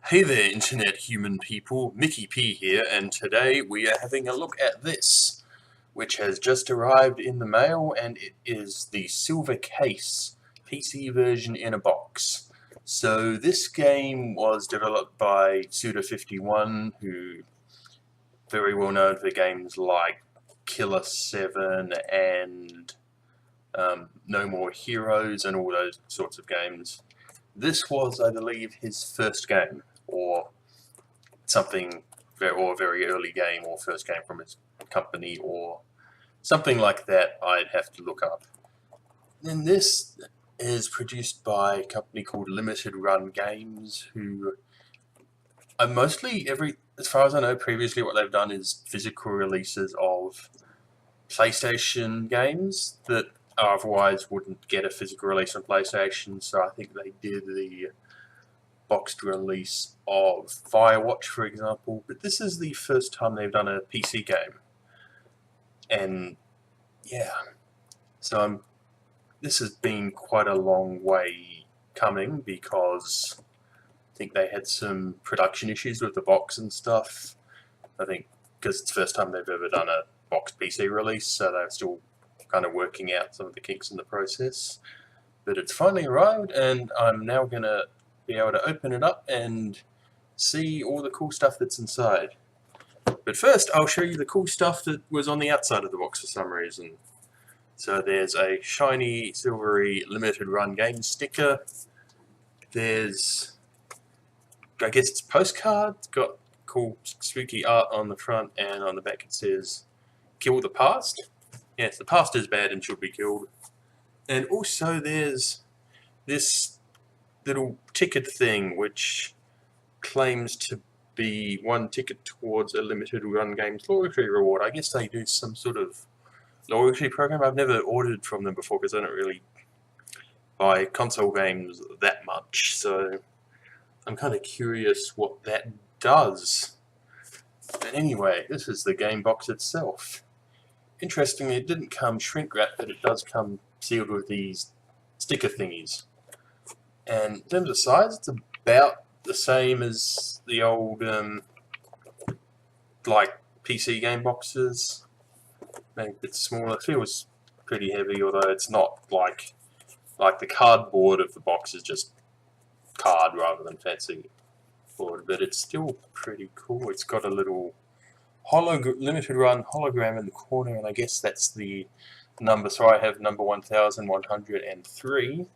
Hey there, internet human people, Mickey P here, and today we are having a look at this, which has just arrived in the mail, and it is the Silver Case PC version in a box. So this game was developed by Suda51, who very well known for games like Killer 7 and No More Heroes and all those sorts of games. This was, I believe, his first game, or something, or a very early game, or first game from his company, or something like that. I'd have to look up. And this is produced by a company called Limited Run Games, who are mostly as far as I know, previously what they've done is physical releases of PlayStation games that otherwise wouldn't get a physical release on PlayStation. So I think they did the boxed release of Firewatch, for example, but this is the first time they've done a PC game. And yeah, so this has been quite a long way coming because I think they had some production issues with the box and stuff. I think because it's the first time they've ever done a boxed PC release, so they're still kind of working out some of the kinks in the process. But it's finally arrived, and I'm now going to be able to open it up and see all the cool stuff that's inside. But first, I'll show you the cool stuff that was on the outside of the box for some reason. So there's a shiny, silvery, limited run game sticker. There's, I guess it's a postcard. It's got cool, spooky art on the front, and on the back it says, "Kill the past." Yes, the past is bad and should be killed. And also there's this little ticket thing which claims to be one ticket towards a limited run games loyalty reward. I guess they do some sort of loyalty program. I've never ordered from them before because I don't really buy console games that much, so I'm kind of curious what that does. But anyway, this is the game box itself. Interestingly, it didn't come shrink wrapped, but it does come sealed with these sticker thingies. And in terms of size, it's about the same as the old like PC game boxes. Maybe a bit smaller. It feels pretty heavy, although it's not like the cardboard of the box is just card rather than fancy board, but it's still pretty cool. It's got a little limited run hologram in the corner, and I guess that's the number. So I have number 1103.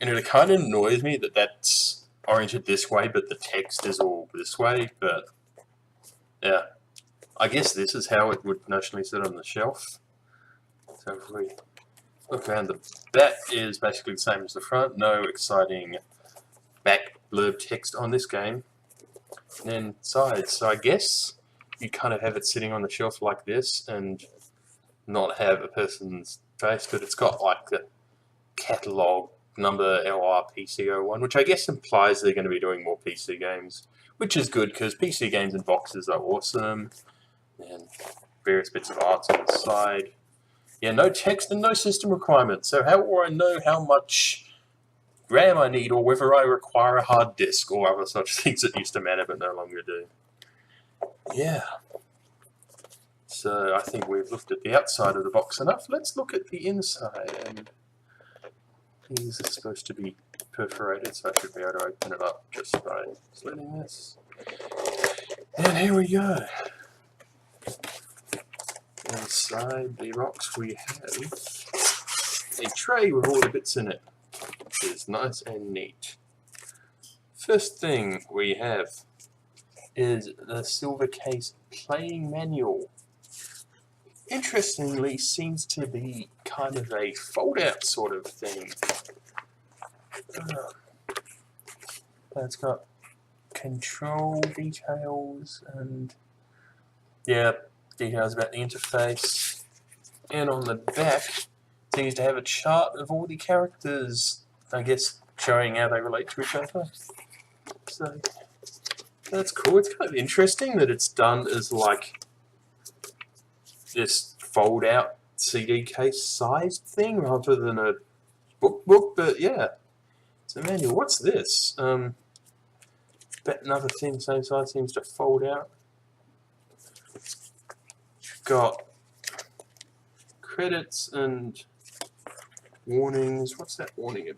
And it kind of annoys me that that's oriented this way, but the text is all this way. But yeah, I guess this is how it would notionally sit on the shelf. So if we look around, the back is basically the same as the front. No exciting back blurb text on this game. And then sides. So I guess you kind of have it sitting on the shelf like this and not have a person's face, but it's got like the catalog number LRPC01, which I guess implies they're going to be doing more PC games, which is good because PC games in boxes are awesome, and various bits of art on the side. Yeah, no text and no system requirements, so how will I know how much RAM I need or whether I require a hard disk or other such things that used to matter but no longer do? Yeah. So I think we've looked at the outside of the box enough. Let's look at the inside. And these are supposed to be perforated, so I should be able to open it up just by slitting this. And here we go. Inside the box we have a tray with all the bits in it, which is nice and neat. First thing we have is the Silver Case playing manual. Interestingly, seems to be kind of a fold-out sort of thing. It's got control details and details about the interface. And on the back, it seems to have a chart of all the characters, I guess showing how they relate to each other. So that's cool. It's kind of interesting that it's done as like this fold-out CD case sized thing rather than a book, but yeah, it's a manual. What's this? But another thing, same side, seems to fold out. Got credits and warnings. What's that warning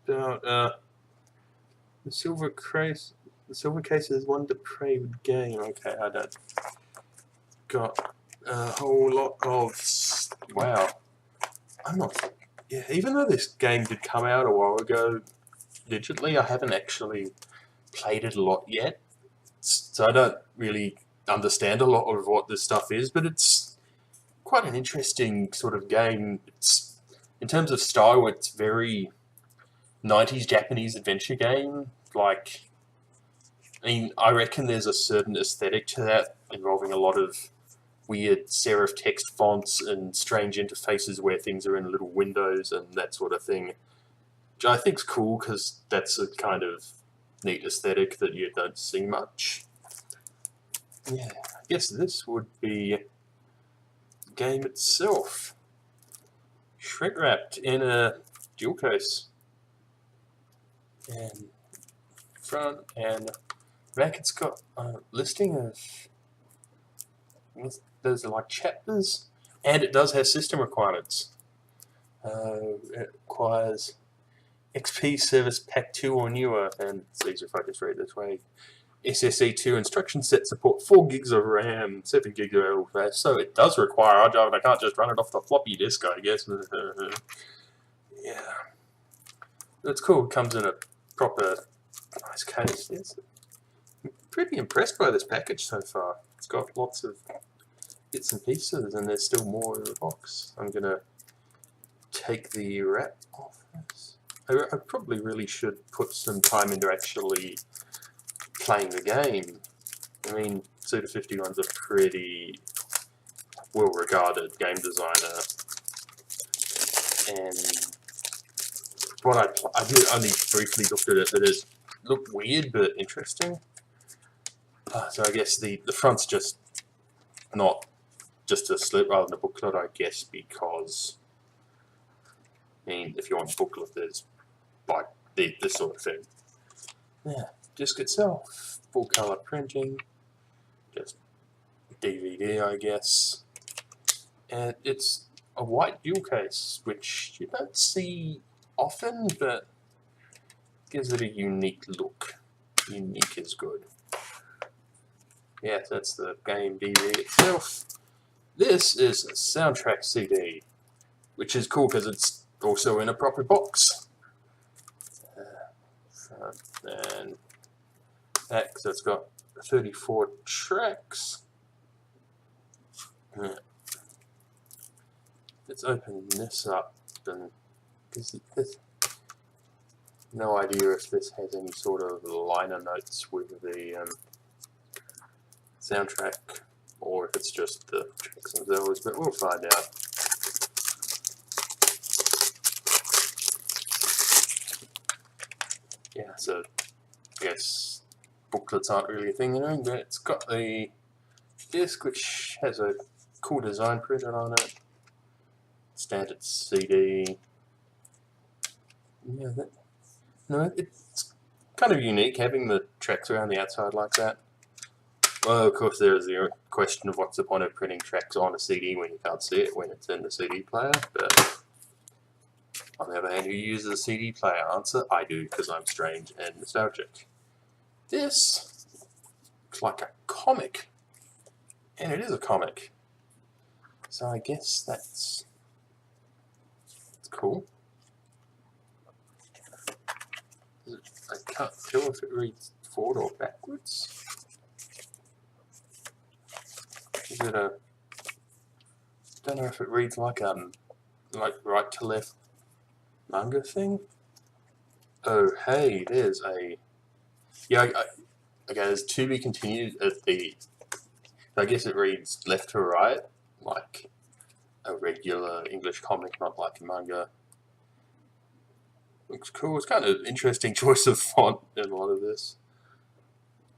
about? The silver case. The silver case is one depraved game. Okay, I don't. Got a whole lot of. Wow. I'm not. Yeah, even though this game did come out a while ago digitally, I haven't actually played it a lot yet. So I don't really understand a lot of what this stuff is, but it's quite an interesting sort of game. It's, in terms of style, it's very 90s Japanese adventure game. Like, I mean, I reckon there's a certain aesthetic to that involving a lot of weird serif text fonts and strange interfaces where things are in little windows and that sort of thing, which I think's cool because that's a kind of neat aesthetic that you don't see much. Yeah, I guess this would be the game itself. Shrink wrapped in a jewel case. And front and back it's got a listing of, there's like chapters, and it does have system requirements. It requires XP Service Pack 2 or newer, and it's easier if I just read this way. SSE2 instruction set support 4 gigs of RAM, 7 gigs of LFS, so it does require hard drive, and I can't just run it off the floppy disk, I guess. Yeah. It's cool, it comes in a proper nice case. Yes. I'm pretty impressed by this package so far. It's got lots of bits and pieces, and there's still more in the box. I'm going to take the wrap off this. I probably really should put some time into actually playing the game. I mean, Suda51's a pretty well-regarded game designer, and what I did only briefly looked at it, but it looked weird but interesting. So I guess the front's just not just a slip rather than a booklet, I guess, because I mean, if you want a booklet, there's like this sort of thing. Yeah, disc itself, full color printing, just DVD, I guess, and it's a white dual case, which you don't see often, but gives it a unique look. Unique is good. Yes, that's the game DVD itself. This is a soundtrack CD, which is cool because it's also in a proper box. And back, so it's got 34 tracks. Yeah. Let's open this up, and because no idea if this has any sort of liner notes with the soundtrack, or if it's just the tracks themselves, but we'll find out. Yeah, so I guess booklets aren't really a thing anymore, but it's got the disc, which has a cool design printed on it. Standard CD. Yeah, no, it's kind of unique having the tracks around the outside like that. Well, of course, there is the question of what's the point of printing tracks on a CD when you can't see it when it's in the CD player, but on the other hand, who uses a CD player? Answer, I do, because I'm strange and nostalgic. This looks like a comic, and it is a comic, so I guess that's cool. I can't tell if it reads forward or backwards. Is it a? Don't know if it reads like right to left manga thing. Oh hey, there's a okay. There's to be continued at the. I guess it reads left to right, like a regular English comic, not like a manga. Looks cool. It's kind of an interesting choice of font in a lot of this.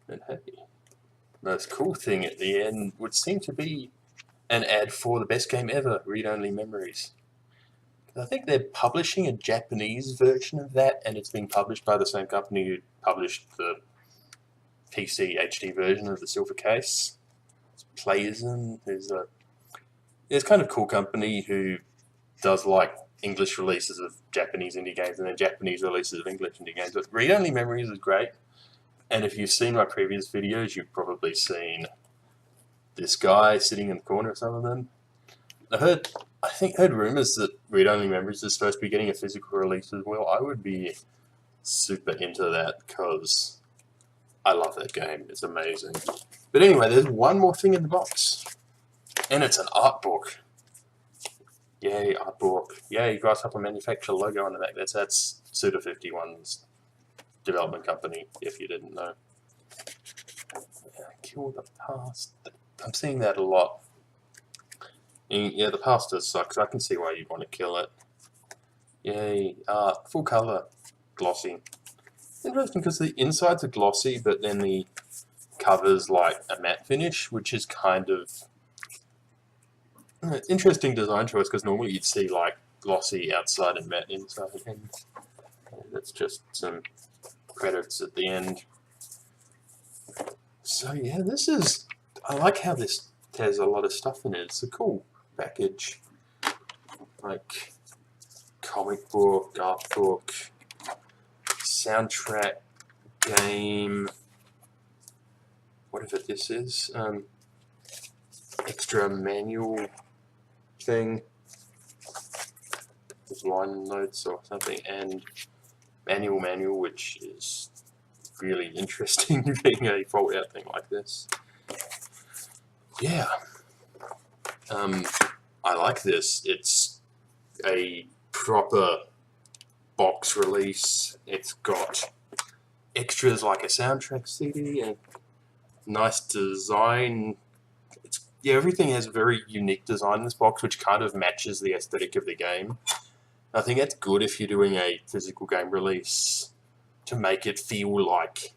And hey, the most cool thing at the end would seem to be an ad for the best game ever, Read Only Memories. I think they're publishing a Japanese version of that, and it's being published by the same company who published the PC HD version of the silver case. Playism is it's kind of cool company who does like English releases of Japanese indie games and then Japanese releases of English indie games. But Read Only Memories is great. And if you've seen my previous videos, you've probably seen this guy sitting in the corner of some of them. I heard rumors that Read Only Memories is supposed to be getting a physical release as well. I would be super into that because I love that game. It's amazing. But anyway, there's one more thing in the box. And it's an art book. Yay, art book. Yay, Grasshopper Manufacturer logo on the back. That's Suda51's development company, if you didn't know. Kill the past. I'm seeing that a lot. And yeah, the past does suck, so I can see why you'd want to kill it. Yay, full color, glossy. Interesting because the insides are glossy, but then the cover's like a matte finish, which is kind of interesting design choice because normally you'd see like glossy outside and matte inside. And that's just some credits at the end. So yeah, I like how this has a lot of stuff in it. It's a cool package. Like comic book, art book, soundtrack, game, whatever this is, extra manual thing, line notes or something, and manual, which is really interesting being a fold out thing like this. Yeah, I like this. It's a proper box release. It's got extras like a soundtrack CD and nice design. Everything has very unique design in this box, which kind of matches the aesthetic of the game. I think that's good if you're doing a physical game release to make it feel like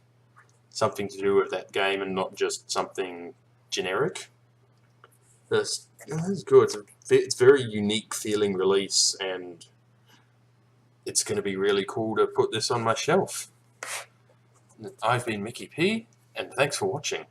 something to do with that game and not just something generic. That's good. It's a very unique feeling release, and it's going to be really cool to put this on my shelf. I've been Mickey P, and thanks for watching.